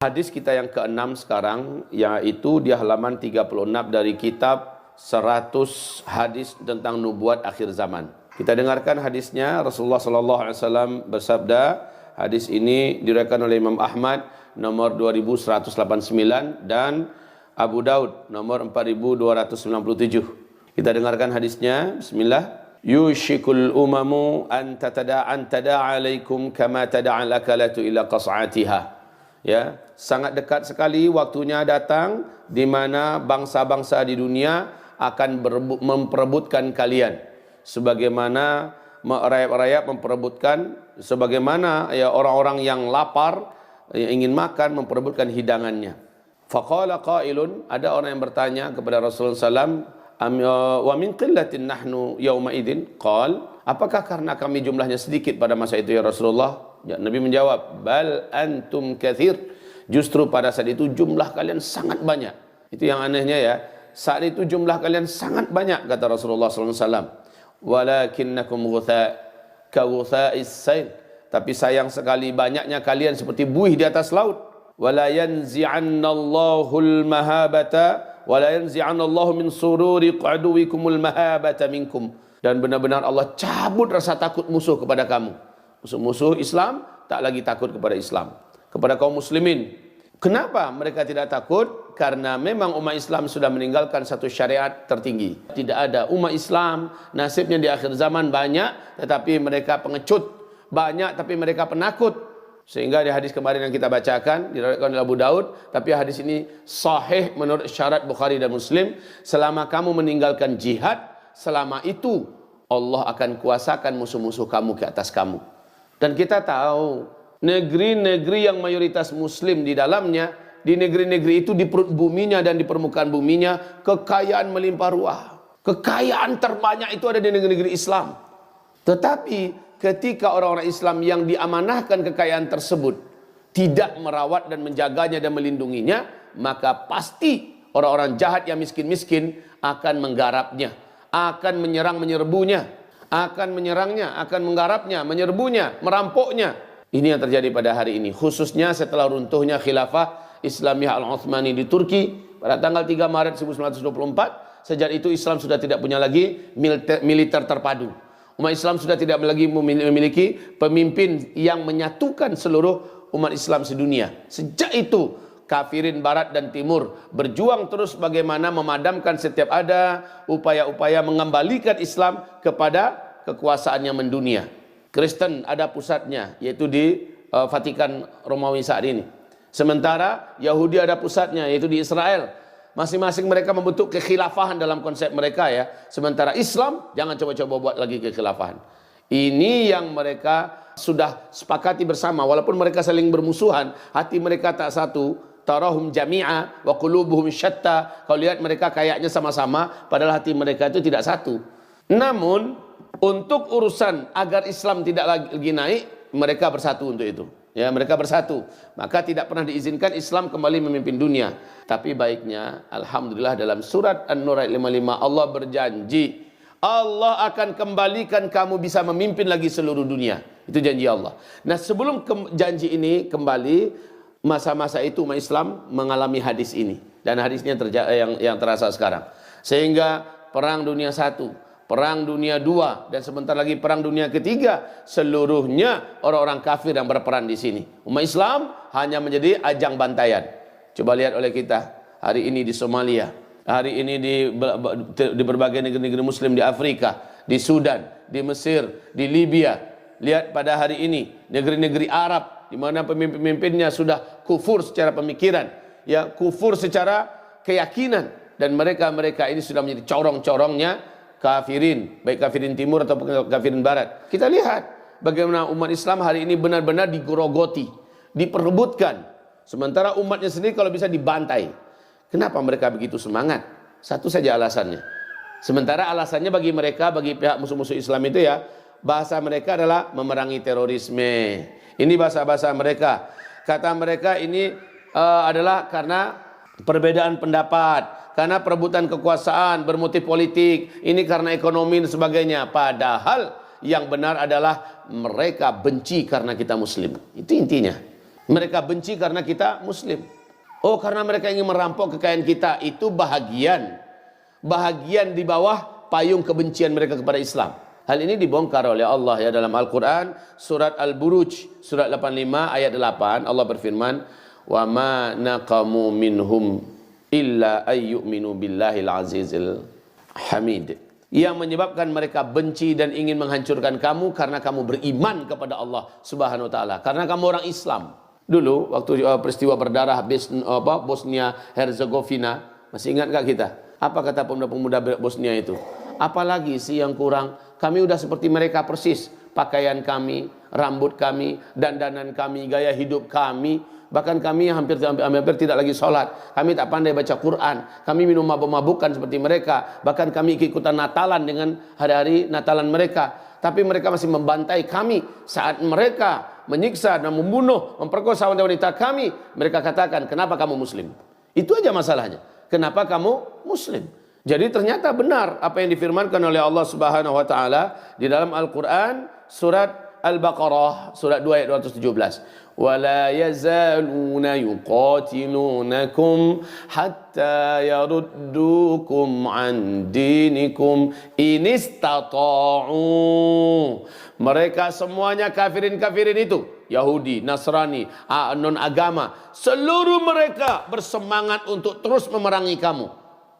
Hadis kita yang ke-6 sekarang, yaitu di halaman 36 dari kitab 100 hadis tentang nubuat akhir zaman. Kita dengarkan hadisnya. Rasulullah SAW bersabda, hadis ini diriwayatkan oleh Imam Ahmad nomor 2189 dan Abu Daud nomor 4297. Kita dengarkan hadisnya. Bismillah. Yushikul umamu an tada'a alaikum kama tada'al akalatu ila qas'atiha. Ya, sangat dekat sekali waktunya datang di mana bangsa-bangsa di dunia akan memperebutkan kalian sebagaimana rayap-rayap memperebutkan, sebagaimana ya orang-orang yang lapar yang ingin makan memperebutkan hidangannya. Faqala qailun, ada orang yang bertanya kepada Rasulullah SAW, wa min qillatin nahnu yawma idzin? Qal, apakah karena kami jumlahnya sedikit pada masa itu ya Rasulullah? Ya, Nabi menjawab, bal antum katsir, justru pada saat itu jumlah kalian sangat banyak. Itu yang anehnya ya, saat itu jumlah kalian sangat banyak, kata Rasulullah SAW. Walakinnakum ghutha ka ghutha'is sail, tapi sayang sekali banyaknya kalian seperti buih di atas laut. Wala yanzi'annallahul mahabata wala yanzi'annallahu min sururi qaduwikumul mahabata minkum, dan benar-benar Allah cabut rasa takut musuh kepada kamu. Musuh-musuh Islam tak lagi takut kepada Islam, kepada kaum muslimin. Kenapa mereka tidak takut? Karena memang umat Islam sudah meninggalkan satu syariat tertinggi. Tidak ada umat Islam, nasibnya di akhir zaman banyak, tetapi mereka pengecut. Banyak, tapi mereka penakut. Sehingga di hadis kemarin yang kita bacakan, diriwayatkan oleh Abu Daud, tapi hadis ini sahih menurut syarat Bukhari dan Muslim. Selama kamu meninggalkan jihad, selama itu Allah akan kuasakan musuh-musuh kamu ke atas kamu. Dan kita tahu, negeri-negeri yang mayoritas muslim di dalamnya, di negeri-negeri itu di perut buminya dan di permukaan buminya, kekayaan melimpah ruah. Kekayaan terbanyak itu ada di negeri-negeri Islam. Tetapi ketika orang-orang Islam yang diamanahkan kekayaan tersebut tidak merawat dan menjaganya dan melindunginya, maka pasti orang-orang jahat yang miskin-miskin akan menggarapnya, akan menyerang-menyerbunya, akan menyerangnya, akan menggarapnya, menyerbunya, merampoknya. Ini yang terjadi pada hari ini, khususnya setelah runtuhnya khilafah Islamiyah Al-Utsmani di Turki pada tanggal 3 Maret 1924. Sejak itu Islam sudah tidak punya lagi militer terpadu. Umat Islam sudah tidak lagi memiliki pemimpin yang menyatukan seluruh umat Islam sedunia. Sejak itu kafirin barat dan timur berjuang terus bagaimana memadamkan setiap ada upaya-upaya mengembalikan Islam kepada kekuasaannya mendunia. Kristen ada pusatnya, yaitu di Vatikan Romawi saat ini. Sementara Yahudi ada pusatnya, yaitu di Israel. Masing-masing mereka membentuk kekhilafahan dalam konsep mereka ya. Sementara Islam jangan coba-coba buat lagi kekhilafahan. Ini yang mereka sudah sepakati bersama, walaupun mereka saling bermusuhan, hati mereka tak satu. Tarahum jami'a wa qulubuhum syatta. Kau lihat mereka kayaknya sama-sama, padahal hati mereka itu tidak satu. Namun untuk urusan agar Islam tidak lagi naik, mereka bersatu untuk itu. Ya, mereka bersatu. Maka tidak pernah diizinkan Islam kembali memimpin dunia. Tapi baiknya, alhamdulillah dalam surat An-Nur ayat 55 Allah berjanji, Allah akan kembalikan kamu bisa memimpin lagi seluruh dunia. Itu janji Allah. Nah, sebelum janji ini kembali, masa-masa itu umat Islam mengalami hadis ini, dan hadisnya yang terasa sekarang, sehingga perang dunia 1, perang dunia 2, dan sebentar lagi perang dunia ketiga, seluruhnya orang-orang kafir yang berperan di sini. Umat Islam hanya menjadi ajang bantaian. Coba lihat oleh kita hari ini di Somalia, hari ini di berbagai negeri-negeri Muslim di Afrika, di Sudan, di Mesir, di Libya. Lihat pada hari ini negeri-negeri Arab di mana pemimpin-pemimpinnya sudah kufur secara pemikiran, ya kufur secara keyakinan, dan mereka ini sudah menjadi corong-corongnya kafirin, baik kafirin timur ataupun kafirin barat. Kita lihat bagaimana umat Islam hari ini benar-benar digerogoti, diperebutkan, sementara umatnya sendiri kalau bisa dibantai. Kenapa mereka begitu semangat? Satu saja alasannya. Sementara alasannya bagi mereka, bagi pihak musuh-musuh Islam itu ya, bahasa mereka adalah memerangi terorisme. Ini bahasa-bahasa mereka. Kata mereka ini adalah karena perbedaan pendapat, karena perebutan kekuasaan, bermotif politik, ini karena ekonomi dan sebagainya. Padahal yang benar adalah mereka benci karena kita Muslim. Itu intinya. Mereka benci karena kita Muslim. Oh, karena mereka ingin merampok kekayaan kita. Itu bahagian di bawah payung kebencian mereka kepada Islam. Hal ini dibongkar oleh Allah ya dalam Al-Quran, surat Al-Buruj, surat 85 ayat 8. Allah berfirman, wa ma naqamu minhum illa ayyuminu billahil azizil hamid. Yang menyebabkan mereka benci dan ingin menghancurkan kamu karena kamu beriman kepada Allah Subhanahu wa taala, karena kamu orang Islam. Dulu waktu peristiwa berdarah Bosnia Herzegovina, masih ingat gak kita? Apa kata pemuda-pemuda Bosnia itu? Apalagi sih yang kurang? Kami udah seperti mereka persis. Pakaian kami, rambut kami, dandanan kami, gaya hidup kami. Bahkan kami hampir tidak lagi sholat. Kami tak pandai baca Quran. Kami minum mabuk-mabukan seperti mereka. Bahkan kami ikutan Natalan dengan hari-hari Natalan mereka. Tapi mereka masih membantai kami. Saat mereka menyiksa dan membunuh, memperkosa wanita-wanita kami, mereka katakan, kenapa kamu Muslim? Itu aja masalahnya. Kenapa kamu Muslim? Jadi ternyata benar apa yang difirmankan oleh Allah Subhanahu wa taala di dalam Al-Qur'an surat Al-Baqarah surat 2 ayat 217. وَلَا يَزَالُونَ يُقَاتِلُونَكُمْ حَتَّى يَرُدُّوكُمْ عَنْ دِينِكُمْ إِنِ اسْتَطَاعُوا. Mereka semuanya kafirin itu, Yahudi, Nasrani, non-agama, seluruh mereka bersemangat untuk terus memerangi kamu.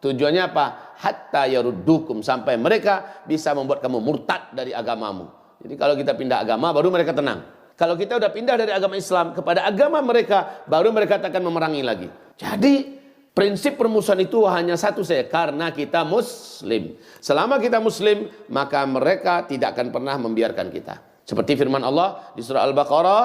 Tujuannya apa? Hatta yaruddukum, sampai mereka bisa membuat kamu murtad dari agamamu. Jadi kalau kita pindah agama baru mereka tenang. Kalau kita udah pindah dari agama Islam kepada agama mereka, baru mereka akan memerangi lagi. Jadi prinsip permusuhan itu hanya satu saja, karena kita Muslim. Selama kita Muslim, maka mereka tidak akan pernah membiarkan kita. Seperti firman Allah di surah Al-Baqarah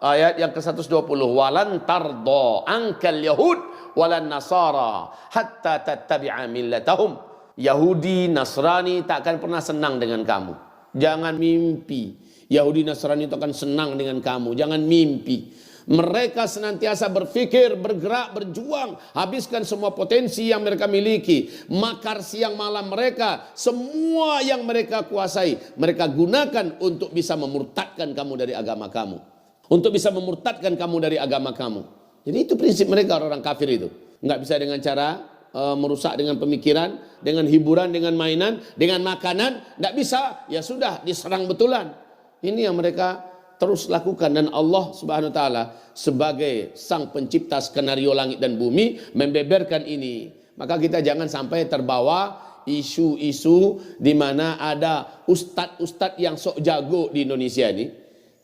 ayat yang ke-120, walan tardo angkal yahud walan nasara hatta tattabi'a millatahum. Yahudi, Nasrani tak akan pernah senang dengan kamu. Jangan mimpi Yahudi Nasrani itu akan senang dengan kamu. Jangan mimpi. Mereka senantiasa berpikir, bergerak, berjuang, habiskan semua potensi yang mereka miliki. Makar siang malam mereka, semua yang mereka kuasai, mereka gunakan untuk bisa memurtadkan kamu dari agama kamu. Untuk bisa memurtadkan kamu dari agama kamu. Jadi itu prinsip mereka, orang kafir itu. Nggak bisa dengan cara merusak dengan pemikiran, dengan hiburan, dengan mainan, dengan makanan. Nggak bisa, ya sudah, diserang betulan. Ini yang mereka terus lakukan, dan Allah Subhanahu wa taala sebagai sang pencipta skenario langit dan bumi membeberkan ini. Maka kita jangan sampai terbawa isu-isu di mana ada ustadz-ustadz yang sok jago di Indonesia ini,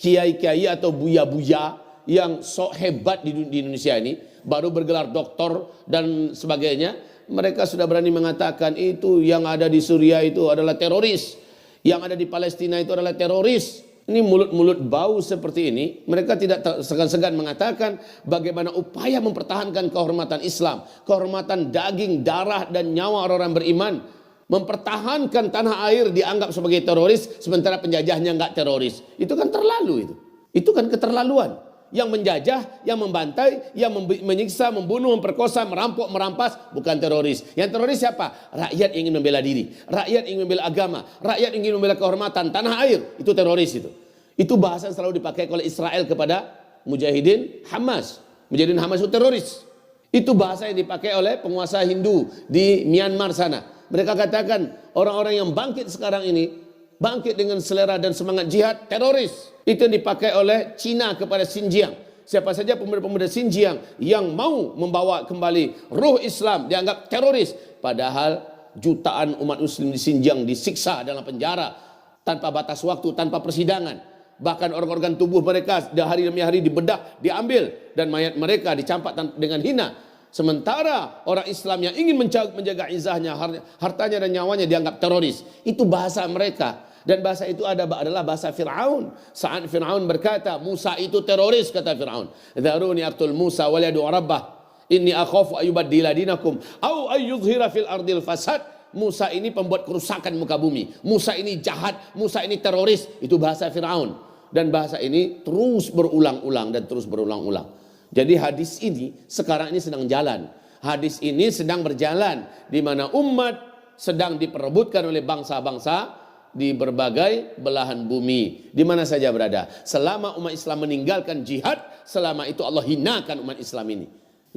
kiai-kiai atau buya-buya yang sok hebat di Indonesia ini, baru bergelar doktor dan sebagainya. Mereka sudah berani mengatakan itu yang ada di Suriah itu adalah teroris, yang ada di Palestina itu adalah teroris. Ini mulut-mulut bau seperti ini, mereka tidak segan-segan mengatakan bagaimana upaya mempertahankan kehormatan Islam, kehormatan daging, darah, dan nyawa orang-orang beriman. Mempertahankan tanah air dianggap sebagai teroris, sementara penjajahnya enggak teroris. Itu kan terlalu itu. Itu kan keterlaluan. Yang menjajah, yang membantai, yang menyiksa, membunuh, memperkosa, merampok, merampas, bukan teroris. Yang teroris siapa? Rakyat ingin membela diri, rakyat ingin membela agama, rakyat ingin membela kehormatan tanah air. Itu teroris itu. Itu bahasa yang selalu dipakai oleh Israel kepada mujahidin Hamas. Mujahidin Hamas itu teroris. Itu bahasa yang dipakai oleh penguasa Hindu di Myanmar sana. Mereka katakan orang-orang yang bangkit sekarang ini, bangkit dengan selera dan semangat jihad, teroris. Itu yang dipakai oleh Cina kepada Xinjiang. Siapa saja pemuda-pemuda Xinjiang yang mau membawa kembali ruh Islam dianggap teroris. Padahal jutaan umat muslim di Xinjiang disiksa dalam penjara tanpa batas waktu, tanpa persidangan. Bahkan organ-organ tubuh mereka hari demi hari dibedah, diambil, dan mayat mereka dicampak dengan hina. Sementara orang Islam yang ingin menjaga izahnya, hartanya dan nyawanya dianggap teroris. Itu bahasa mereka. Dan bahasa itu adalah bahasa Fir'aun. Saat Fir'aun berkata, Musa itu teroris, kata Fir'aun. Dharuni aqtul Musa wal yad'u rabbah. Inni akhafu ayyubaddila dinakum au ayyudhhira fil ardil fasad. Musa ini pembuat kerusakan muka bumi. Musa ini jahat, Musa ini teroris. Itu bahasa Fir'aun. Dan bahasa ini terus berulang-ulang dan terus berulang-ulang. Jadi hadis ini sekarang ini sedang jalan. Hadis ini sedang berjalan di mana umat sedang diperebutkan oleh bangsa-bangsa di berbagai belahan bumi, di mana saja berada. Selama umat Islam meninggalkan jihad, selama itu Allah hinakan umat Islam ini.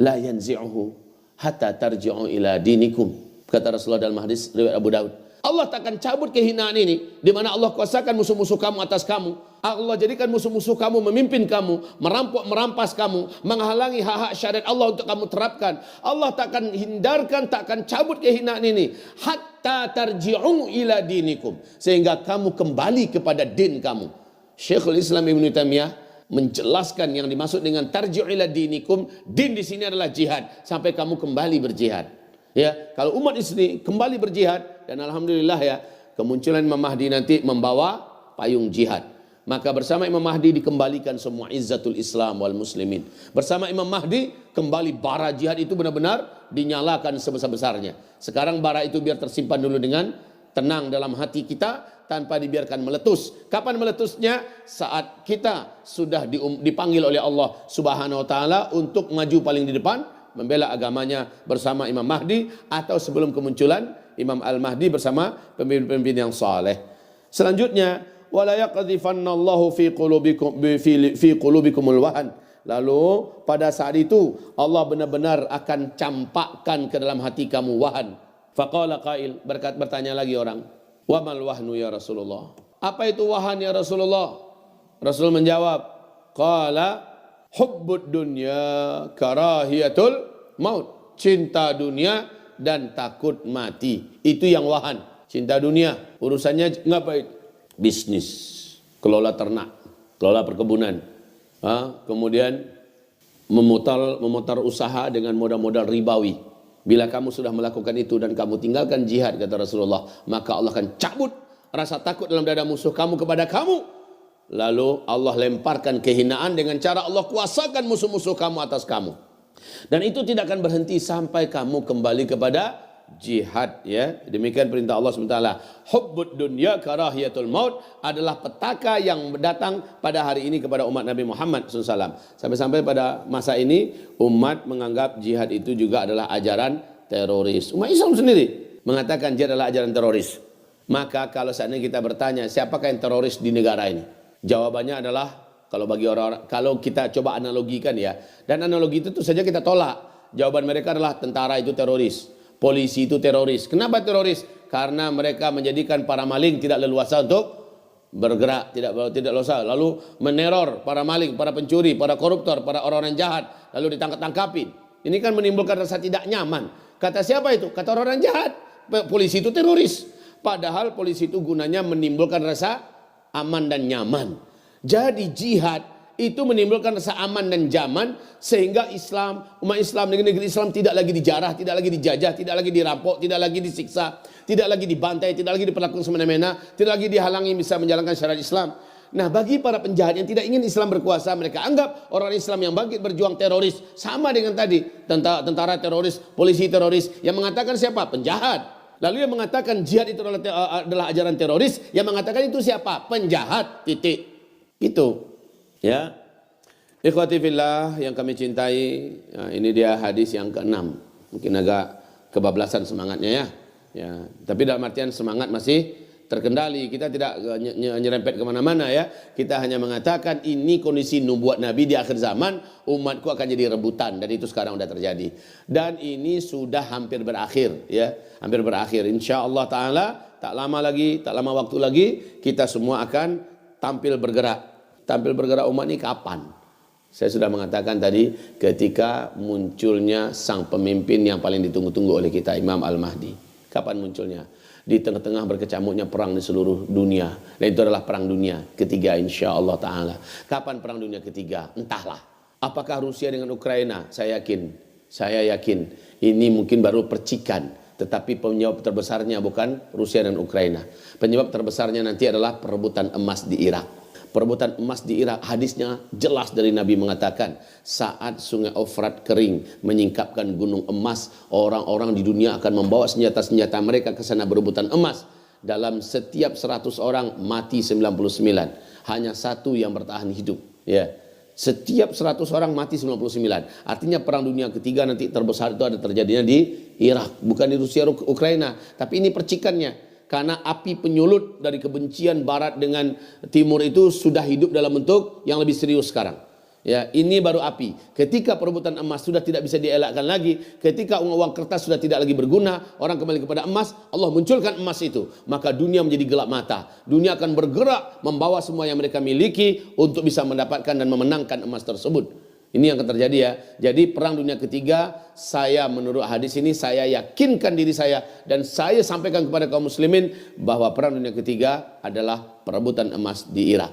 La yanzi'uhu hatta tarji'u ila dinikum. Kata Rasulullah dalam hadis riwayat Abu Daud. Allah takkan cabut kehinaan ini, di mana Allah kuasakan musuh-musuh kamu atas kamu. Allah jadikan musuh-musuh kamu memimpin kamu, merampas kamu, menghalangi hak-hak syariat Allah untuk kamu terapkan. Allah takkan hindarkan, takkan cabut kehinaan ini hatta tarji'u ila dinikum, sehingga kamu kembali kepada din kamu. Syekhul Islam Ibnu Taimiyah menjelaskan yang dimaksud dengan tarji'u ila dinikum, din di sini adalah jihad, sampai kamu kembali berjihad. Ya, kalau umat ini kembali berjihad, dan alhamdulillah ya, kemunculan Imam Mahdi nanti membawa payung jihad. Maka bersama Imam Mahdi dikembalikan semua izzatul Islam wal muslimin. Bersama Imam Mahdi kembali bara jihad itu benar-benar dinyalakan sebesar-besarnya. Sekarang bara itu biar tersimpan dulu dengan tenang dalam hati kita tanpa dibiarkan meletus. Kapan meletusnya? Saat kita sudah dipanggil oleh Allah Subhanahu wa taala untuk maju paling di depan membela agamanya bersama Imam Mahdi, atau sebelum kemunculan Imam Al-Mahdi bersama pemimpin-pemimpin yang saleh. Selanjutnya, wala yaqdhifannallahu fi qulubikumul wahan. Lalu pada saat itu Allah benar-benar akan campakkan ke dalam hati kamu wahan. Faqala qail, bertanya lagi orang, wa mal wahnu ya Rasulullah? Apa itu wahan ya Rasulullah? Rasul menjawab, qala hubbud dunya karahiyatul maut. Cinta dunia dan takut mati. Itu yang wahan. Cinta dunia. Urusannya ngapain? Bisnis. Kelola ternak. Kelola perkebunan. Kemudian memutar usaha dengan modal-modal ribawi. Bila kamu sudah melakukan itu dan kamu tinggalkan jihad, kata Rasulullah, maka Allah akan cabut rasa takut dalam dada musuh kamu kepada kamu. Lalu Allah lemparkan kehinaan dengan cara Allah kuasakan musuh-musuh kamu atas kamu. Dan itu tidak akan berhenti sampai kamu kembali kepada jihad, ya. Demikian perintah Allah SWT. Hubbud dunya karahiyatul maut adalah petaka yang datang pada hari ini kepada umat Nabi Muhammad SAW. Sampai-sampai pada masa ini umat menganggap jihad itu juga adalah ajaran teroris. Umat Islam sendiri mengatakan jihad adalah ajaran teroris. Maka kalau saat ini kita bertanya, siapakah yang teroris di negara ini? Jawabannya adalah, kalau bagi orang-orang, kalau kita coba analogikan ya, dan analogi itu saja kita tolak. Jawaban mereka adalah tentara itu teroris, polisi itu teroris. Kenapa teroris? Karena mereka menjadikan para maling tidak leluasa untuk bergerak, tidak leluasa, lalu meneror para maling, para pencuri, para koruptor, para orang-orang jahat, lalu ditangkap-tangkapin. Ini kan menimbulkan rasa tidak nyaman. Kata siapa itu? Kata orang jahat. Polisi itu teroris. Padahal polisi itu gunanya menimbulkan rasa aman dan nyaman. Jadi jihad itu menimbulkan rasa aman dan nyaman, sehingga Islam, umat Islam, negeri Islam tidak lagi dijarah, tidak lagi dijajah, tidak lagi dirampok, tidak lagi disiksa, tidak lagi dibantai, tidak lagi diperlakukan semena-mena, tidak lagi dihalangi bisa menjalankan syariat Islam. Nah, bagi para penjahat yang tidak ingin Islam berkuasa, mereka anggap orang Islam yang bangkit berjuang teroris sama dengan tadi tentara teroris, polisi teroris. Yang mengatakan siapa? Penjahat. Lalu yang mengatakan jihad itu adalah ajaran teroris, yang mengatakan itu siapa? Penjahat, titik. Itu. Ya. Ikhwati fillah yang kami cintai, nah, ini dia hadis yang ke-6. Mungkin agak kebablasan semangatnya ya. Ya, tapi dalam artian semangat masih terkendali. Kita tidak nyerempet kemana-mana ya. Kita hanya mengatakan ini kondisi nubuat Nabi di akhir zaman, umatku akan jadi rebutan, dan itu sekarang sudah terjadi. Dan ini sudah hampir berakhir ya, hampir berakhir. Insya Allah Taala tak lama lagi, tak lama waktu lagi kita semua akan tampil bergerak. Tampil bergerak umat ini kapan? Saya sudah mengatakan tadi, ketika munculnya sang pemimpin yang paling ditunggu-tunggu oleh kita, Imam Al-Mahdi. Kapan munculnya? Di tengah-tengah berkecamuknya perang di seluruh dunia, dan itu adalah perang dunia ketiga insya Allah Ta'ala. Kapan perang dunia ketiga? Entahlah. Apakah Rusia dengan Ukraina? Saya yakin ini mungkin baru percikan, tetapi penyebab terbesarnya bukan Rusia dan Ukraina. Penyebab terbesarnya nanti adalah perebutan emas di Irak. Perebutan emas di Irak, hadisnya jelas dari Nabi mengatakan, saat sungai Eufrat kering menyingkapkan gunung emas, orang-orang di dunia akan membawa senjata-senjata mereka ke sana berebutan emas. Dalam setiap 100 orang mati 99, hanya satu yang bertahan hidup. Ya, setiap 100 orang mati 99. Artinya perang dunia ketiga nanti terbesar itu ada terjadinya di Irak, bukan di Rusia Ukraina, tapi ini percikannya. Karena api penyulut dari kebencian barat dengan timur itu sudah hidup dalam bentuk yang lebih serius sekarang. Ya, ini baru api. Ketika perebutan emas sudah tidak bisa dielakkan lagi, ketika uang kertas sudah tidak lagi berguna, orang kembali kepada emas, Allah munculkan emas itu, maka dunia menjadi gelap mata. Dunia akan bergerak membawa semua yang mereka miliki untuk bisa mendapatkan dan memenangkan emas tersebut. Ini yang akan terjadi ya. Jadi perang dunia ketiga, saya menurut hadis ini saya yakinkan diri saya dan saya sampaikan kepada kaum muslimin bahwa perang dunia ketiga adalah perebutan emas di Irak.